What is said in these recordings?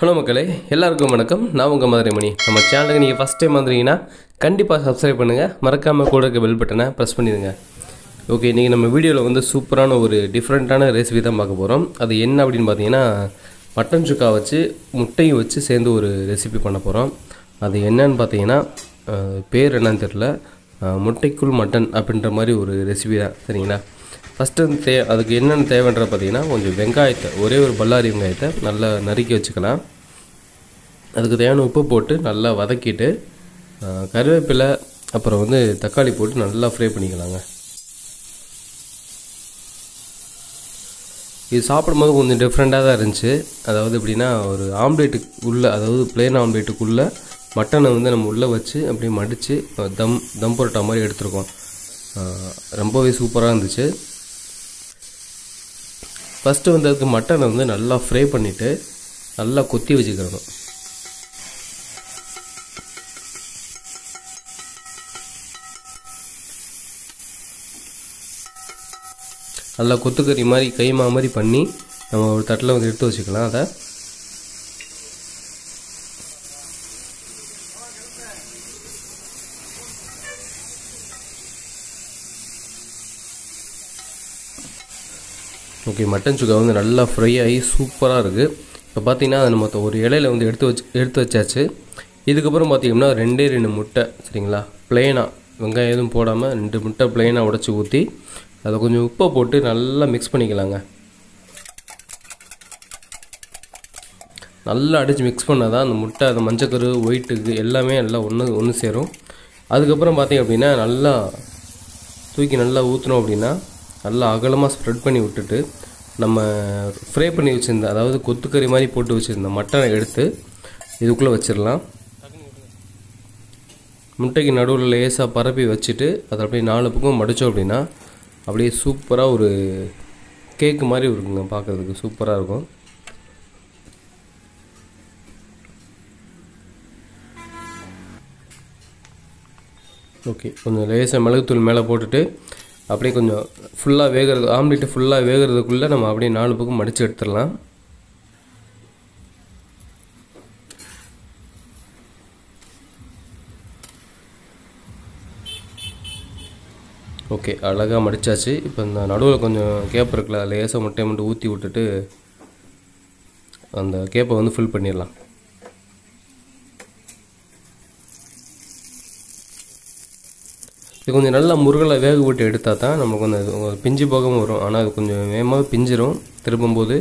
Hello மக்களே, எல்லாருக்கும் வணக்கம். நான் உங்கள் மதுரைமணி. நம்ம சேனலுக்கு நீங்கள் ஃபஸ்ட் டைம் வந்துட்டீங்கன்னா கண்டிப்பாக சப்ஸ்கிரைப் பண்ணுங்கள். மறக்காமல் கூட இருக்க பெல் பட்டனை ப்ரெஸ் பண்ணிடுங்க. ஓகே, இன்றைக்கி நம்ம வீடியோவில் வந்து சூப்பரான ஒரு டிஃப்ரெண்ட்டான ரெசிபி தான் பார்க்க போகிறோம். அது என்ன அப்படின்னு பார்த்தீங்கன்னா, மட்டன் சுக்கா வச்சு முட்டையும் வச்சு சேர்ந்து ஒரு ரெசிபி பண்ண போகிறோம். அது என்னன்னு பார்த்தீங்கன்னா, பேர் என்னன்னு தெரில, முட்டைக்குள் மட்டன் அப்படின்ற மாதிரி ஒரு ரெசிபி தான். சரிங்களா? ஃபஸ்ட்டு அதுக்கு என்னென்ன தேவைன்ற பார்த்தீங்கன்னா, கொஞ்சம் வெங்காயத்தை, ஒரே ஒரு பல்லாரி வெங்காயத்தை நல்லா நறுக்கி வச்சுக்கலாம். அதுக்கு தேவையான உப்பு போட்டு நல்லா வதக்கிட்டு, கருவேப்பிலை அப்புறம் வந்து தக்காளி போட்டு நல்லா ஃப்ரை பண்ணிக்கலாங்க. இது சாப்பிடும்போது கொஞ்சம் டிஃப்ரெண்ட்டாக தான் இருந்துச்சு. அதாவது எப்படின்னா, ஒரு ஆம்லேட்டுக்கு உள்ளே, அதாவது பிளெயின் ஆம்லேட்டுக்குள்ளே மட்டனை வந்து நம்ம உள்ளே வச்சு அப்படியே மடித்து தம் பரோட்டா மாதிரி எடுத்துருக்கோம். ரொம்பவே சூப்பராக இருந்துச்சு. ஃபஸ்ட்டு வந்து அதுக்கு மட்டனை வந்து நல்லா ஃப்ரை பண்ணிவிட்டு நல்லா கொத்தி வச்சுக்கிறணும். நல்லா கொத்துக்கறி மாதிரி கைமா மாதிரி பண்ணி நம்ம ஒரு தட்டில் வந்து எடுத்து வச்சுக்கலாம். அதை ஓகே, மட்டன் சுக்கா வந்து நல்லா ஃப்ரை ஆகி சூப்பராக இருக்குது. இப்போ பார்த்தீங்கன்னா அதை நம்ம ஒரு இலையில் வந்து எடுத்து வச்சாச்சு. இதுக்கப்புறம் பார்த்திங்கன்னா 2 முட்டை, சரிங்களா, ப்ளெயினாக வெங்காயம் எதுவும் போடாமல் 2 முட்டை ப்ளெயினாக உடச்சி ஊற்றி அதை கொஞ்சம் உப்பை போட்டு நல்லா மிக்ஸ் பண்ணிக்கலாங்க. நல்லா அடித்து மிக்ஸ் பண்ணால் தான் அந்த முட்டை, அந்த மஞ்சக்கரு, ஒயிட்டுக்கு எல்லாமே எல்லாம் ஒன்று சேரும். அதுக்கப்புறம் பார்த்திங்க அப்படின்னா நல்லா தூக்கி நல்லா ஊற்றணும். அப்படின்னா நல்லா அகலமாக ஸ்ப்ரெட் பண்ணி விட்டுட்டு நம்ம ஃப்ரை பண்ணி வச்சுருந்த, அதாவது கொத்துக்கறி மாதிரி போட்டு வச்சுருந்த மட்டனை எடுத்து இதுக்குள்ளே வச்சிடலாம். முட்டைக்கு நடுவில் லேசாக பரப்பி வச்சுட்டு அதை அப்படியே 4 பக்கம் மடித்தோம் அப்படின்னா அப்படியே சூப்பராக ஒரு கேக்கு மாதிரி இருக்குங்க. பார்க்குறதுக்கு சூப்பராக இருக்கும். ஓகே, கொஞ்சம் லேசாக மிளகுத்தூள் மேலே போட்டுட்டு அப்படியே கொஞ்சம் ஃபுல்லாக வேகிறது, ஆம்லேட்டு ஃபுல்லாக வேகிறதுக்குள்ளே நம்ம அப்படியே 4 பக்கம் மடித்து எடுத்துடலாம். ஓகே, அழகாக மடித்தாச்சு. இப்போ இந்த நடுவில் கொஞ்சம் கேப் இருக்குல்ல, லேசாக முட்டையை மட்டும் ஊற்றி விட்டுட்டு அந்த கேப்பை வந்து ஃபில் பண்ணிடலாம். இது கொஞ்சம் நல்லா முருகலை வேக விட்டு எடுத்தால் தான் நமக்கு கொஞ்சம் பிஞ்சு போகாமல் வரும். ஆனால் அது கொஞ்சம் வேகமாக பிஞ்சிரும் திரும்பும்போது.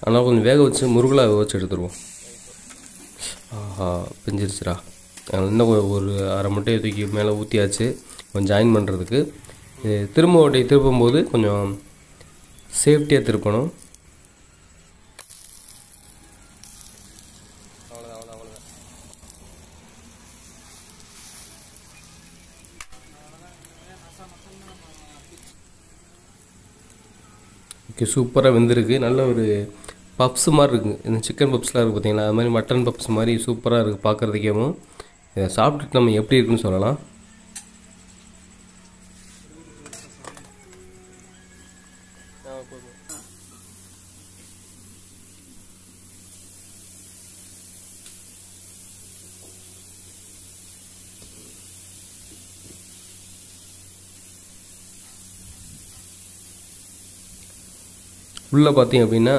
ஆனால் கொஞ்சம் வேக வச்சு முருகலாக வச்சு எடுத்துருவோம். ஆஹா, பிஞ்சிருச்சுரா. இன்னும் ஒரு அரை முட்டையை தூக்கி மேலே ஊற்றியாச்சு கொஞ்சம் ஜாயின் பண்ணுறதுக்கு. இது திருப்பும்போது கொஞ்சம் சேஃப்டியாக திருப்பணும். ஓகே, சூப்பராக வெந்திருக்கு. நல்ல ஒரு பப்ஸ் மாதிரி இருக்குங்க. இந்த சிக்கன் பப்ஸ்லாம் இருக்குது பார்த்தீங்களா, அது மாதிரி மட்டன் பப்ஸ் மாதிரி சூப்பராக இருக்குது பார்க்குறதுக்கேவும். இதை சாப்பிட்டுட்டு நம்ம எப்படி இருக்குன்னு சொல்லலாம். உள்ளே பார்த்திங்க அப்படின்னா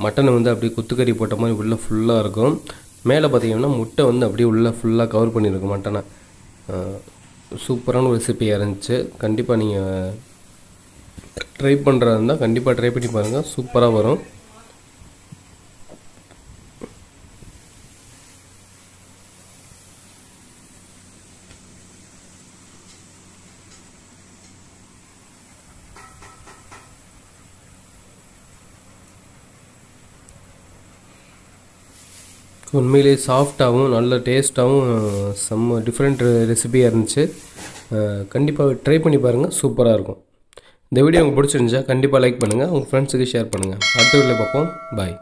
மட்டனை வந்து அப்படியே கொத்துக்கறி போட்ட மாதிரி உள்ளே ஃபுல்லாக இருக்கும். மேலே பார்த்திங்கன்னா முட்டை வந்து அப்படியே உள்ளே ஃபுல்லாக கவர் பண்ணியிருக்கும் மட்டனை. சூப்பரான ஒரு ரெசிபியாக இருந்துச்சு. கண்டிப்பாக நீங்கள் ட்ரை பண்ணுறதா இருந்தால் கண்டிப்பாக ட்ரை பண்ணி பாருங்கள், சூப்பராக வரும். உண்மையிலேயே சாஃப்டாகவும் நல்ல டேஸ்ட்டாகவும் செம்ம டிஃப்ரெண்ட் ரெசிபியாக இருந்துச்சு. கண்டிப்பாக ட்ரை பண்ணி பாருங்கள், சூப்பராக இருக்கும். இந்த வீடியோ உங்களுக்கு பிடிச்சிருந்துச்சா கண்டிப்பாக லைக் பண்ணுங்கள், உங்கள் ஃப்ரெண்ட்ஸுக்கு ஷேர் பண்ணுங்கள். அடுத்த வீடியோவில் பார்ப்போம். பாய்.